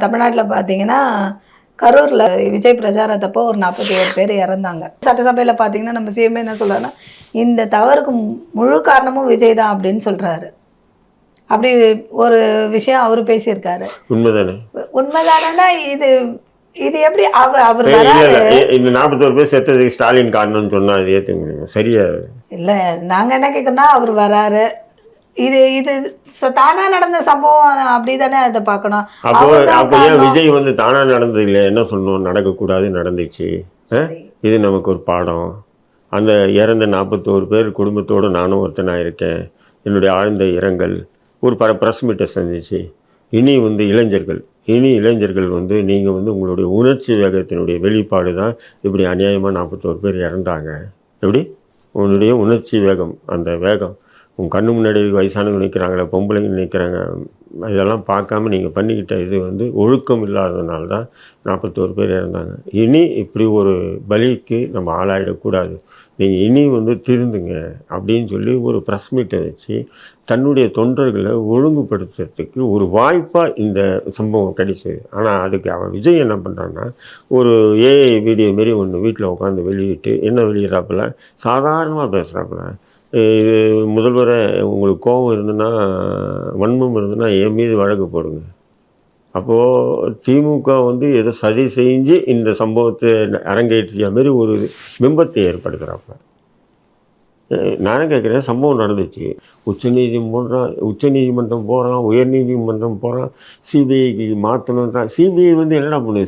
தமிழ்நாட்டில் பார்த்தீங்கன்னா கரூரில் விஜய் பிரச்சாரத்தப்போ ஒரு 41 பேர் இறந்தாங்க. சட்டசபையில் பார்த்தீங்கன்னா நம்ம சிஎம் என்ன சொல்கிறாருன்னா, இந்த தவறுக்கு முழு காரணமும் விஜய் தான் அப்படின்னு சொல்கிறாரு. அப்படி ஒரு விஷயம் அவர் பேசியிருக்காரு. உண்மைதானே? உண்மைதானா? இது இது எப்படி அவர் இல்ல வராரு? இல்ல இந்த 41 பேர் செத்ததுக்கு ஸ்டாலின் காரணம்னு சொன்னா அது ஏத்துங்க சரியா? இல்லை, நாங்கள் என்ன கேட்குறோம்னா அவர் வராரு, இது இது தானா நடந்த சம்பவம் அப்படிதானே அதை பார்க்கணும். அப்போ ஏன் விஜய் வந்து தானா நடந்தது இல்லை, என்ன சொல்லணும், நடக்கக்கூடாது நடந்துச்சு. இது நமக்கு ஒரு பாடம். அந்த இறந்த 41 பேர் குடும்பத்தோடு நானும் ஒருத்தனாக இருக்கேன். என்னுடைய ஆழ்ந்த இரங்கல். ஒரு ப்ரெஸ் மீட்டை சந்திச்சு இனி வந்து இளைஞர்கள் வந்து நீங்கள் வந்து உங்களுடைய உணர்ச்சி வேகத்தினுடைய வெளிப்பாடு தான் இப்படி அநியாயமாக 41 பேர் இறந்தாங்க. எப்படி உன்னுடைய உணர்ச்சி வேகம், அந்த வேகம் உன் கண்ணு முன்னாடி வயசானவங்க நிற்கிறாங்களே, பொம்பளைங்க நிற்கிறாங்க, இதெல்லாம் பார்க்காம நீங்கள் பண்ணிக்கிட்ட இது வந்து ஒழுக்கம் இல்லாததுனால தான் 41 பேர் இறந்தாங்க. இனி இப்படி ஒரு பலிக்கு நம்ம ஆளாயிடக்கூடாது, நீங்கள் இனி வந்து திருந்துங்க அப்படின்னு சொல்லி ஒரு ப்ரெஸ் மீட்டை வச்சு தன்னுடைய தொண்டர்களை ஒழுங்குபடுத்துறதுக்கு ஒரு வாய்ப்பாக இந்த சம்பவம் கிடைச்சிது. ஆனால் அதுக்கு அவன் விஜய் என்ன பண்ணுறான்னா, ஒரு ஏஐ வீடியோ மாரி ஒன்று வீட்டில் உட்காந்து வெளியிட்டு என்ன வெளியிடறாப்புல சாதாரணமாக பேசுகிறாப்புல, இது முதல்வரை உங்களுக்கு கோபம் இருந்துன்னா, வன்மம் இருந்துன்னா என் மீது வழக்கு போடுங்க. அப்போது திமுக வந்து ஏதோ சதி செஞ்சு இந்த சம்பவத்தை அரங்கேற்றிய மாரி ஒரு பிம்பத்தை ஏற்படுத்துகிறாப்புல. நானும் கேட்குறேன், சம்பவம் நடந்துச்சு, உச்சநீதிமன்றம் போகிறான், உயர்நீதிமன்றம் போகிறான், சிபிஐக்கு மாற்றணுன்றான். சிபிஐ வந்து என்னடா பண்ணுது?